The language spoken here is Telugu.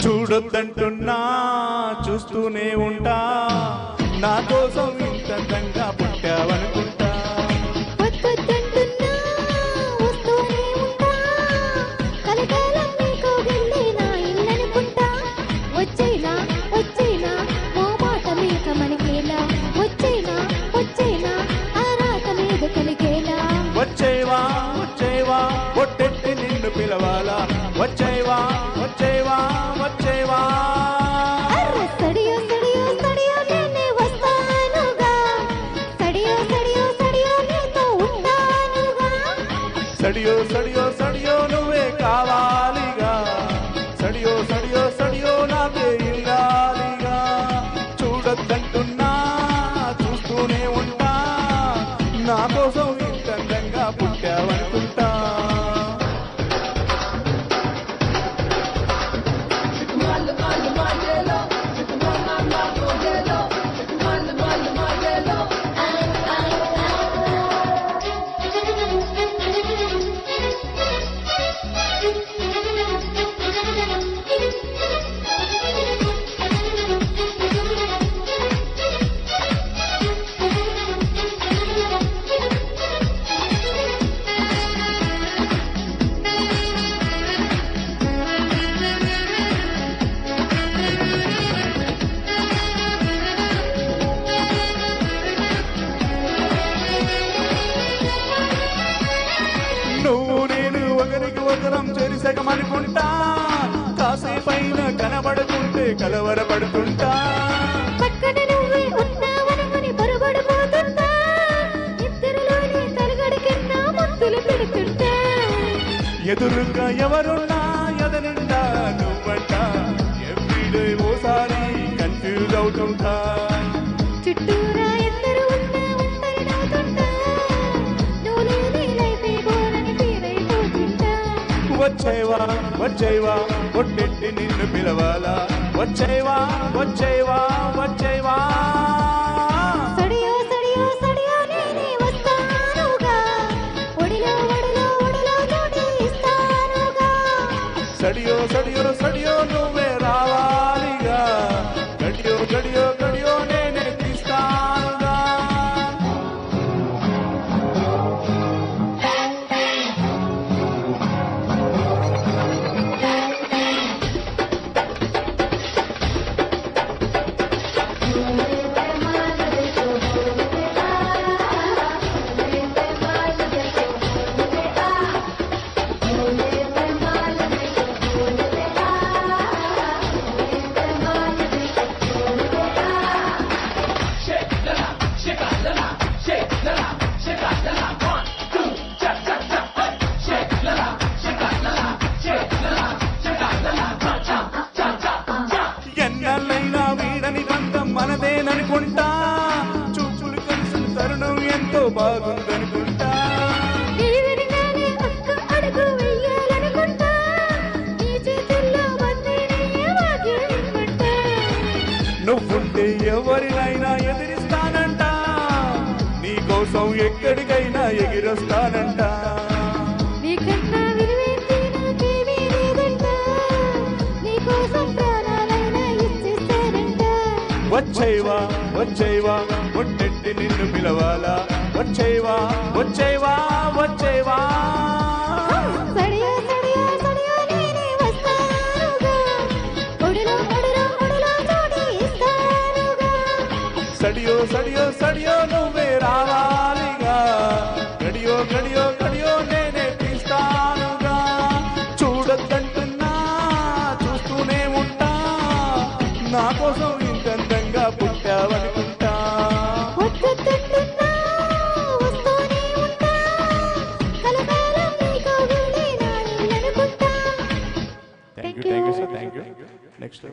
చూడొద్దంటున్నా చూస్తూనే ఉంటా, నా కోసం ఇంత అందంగా పుట్టావనుకుంటా. వద్దొద్దంటున్నా వస్తూనే ఉంటా, కలకాలం నీకు వెళ్ళి నా ఇల్లనుకుంటా. వచ్చేనా వచ్చేనా ఓ మాట మీక మనకేలా, వచ్చేనా వచ్చేనా ఆ రాత మీద కలిగేలా. వచ్చేవా వచ్చేవా ఒట్టెట్టి నిన్ను పిలవాలా, వచ్చేవా వచ్చేవా వచ్చేవా. అర్రె సడియో సడియో సడియో నేనే వస్తానుగా, సడియో సడియో సడియో నీతో ఉంటానుగా. సడియో సడియో సడియో నువ్వే కావాలిగా, సడియో సడియో సడియో నాకే ఇల్లాలిగా. చూడొద్దంటున్నా చూస్తూనే ఉంటా, నా కోసం ఇంత అందంగా పుట్టావనుకుంటా. నువ్వు నేను ఒకరికి ఒకరం చెరిసగమనుకుంటా, కాసేపైన కనబడుతుంటే కలవరపడుతుంటా. పక్కన నువ్వే ఉన్నావనుకుని పొరబడిపోతుంటా, ఇద్దరిలోని తలగడి కింద ముద్దులు పెడుతుంటా. ఎదురుగా ఎవరున్నా ఎదనిండా నువ్వంట, ఎవ్రీడే ఓసారి కన్ఫ్యూజ్ అవుతుంటా. చుట్టూరా ఎందరూ ఉన్నా ఒంటరినవుతుంటా, నువ్వు లేని లైఫే బోరని ఫీలైపోతుంటా. వచ్చేవా వచ్చేవా ఒట్టెట్టి నిన్ను పిలవాలా, వచ్చేవా వచ్చేవా వచ్చేవా. సడియో సడియో సడియో నేనే వస్తానుగా, ఒడిలో ఒడిలో ఒడిలో చోటి ఇస్తానుగా. సడియో సడియో సడియో నువ్వే రావాలిగా, గడియో గడియో గడియో నేనే తీస్తానుగా. ఎన్నెల్లైనా వీడని బంధం మనదేననుకుంటా, చూపులు కలిసిన తరుణం ఎంతో బాగుందనుకుంటా. ఎదురుగానే ఒక్క అడుగు వెయ్యాలనుకుంటా, నీ చేతుల్లో బందీనే వాగేనుకుంటా. నువ్వుంటే ఎవరినైనా ఎదిరిస్తానంట, నీకోసం ఎక్కడికైనా ఎగిరొస్తానంట. నీకన్నా విలువైంది నాకేమీ లేదంట, నీకోసం ప్రాణాలైనా ఇచ్చేస్తానంట. వచ్చేవా వచ్చేవా ఒట్టెట్టి నిన్ను పిలవాలా, వచ్చేవా వచ్చేవా వచ్చేవా. సడియో సడియో సడియో నేనే వస్తానుగా, ఒడిలో ఒడిలో ఒడిలో చోటి ఇస్తానుగా. సడియో సడియో సడియో నువ్వే రావాలిగా, గడియో గడియో గడియో నేనే తీస్తానుగా. చూడొద్దంటున్నా చూస్తూనే ఉంటా, నా కోసం ఇంత అందంగా పుట్టావనుకుంటా. వద్దొద్దంటున్నా వస్తూనే ఉంటా, కలకాలం నీకు వెళ్ళి నా ఇల్లనుకుంటా. Thank you sir, thank you. Next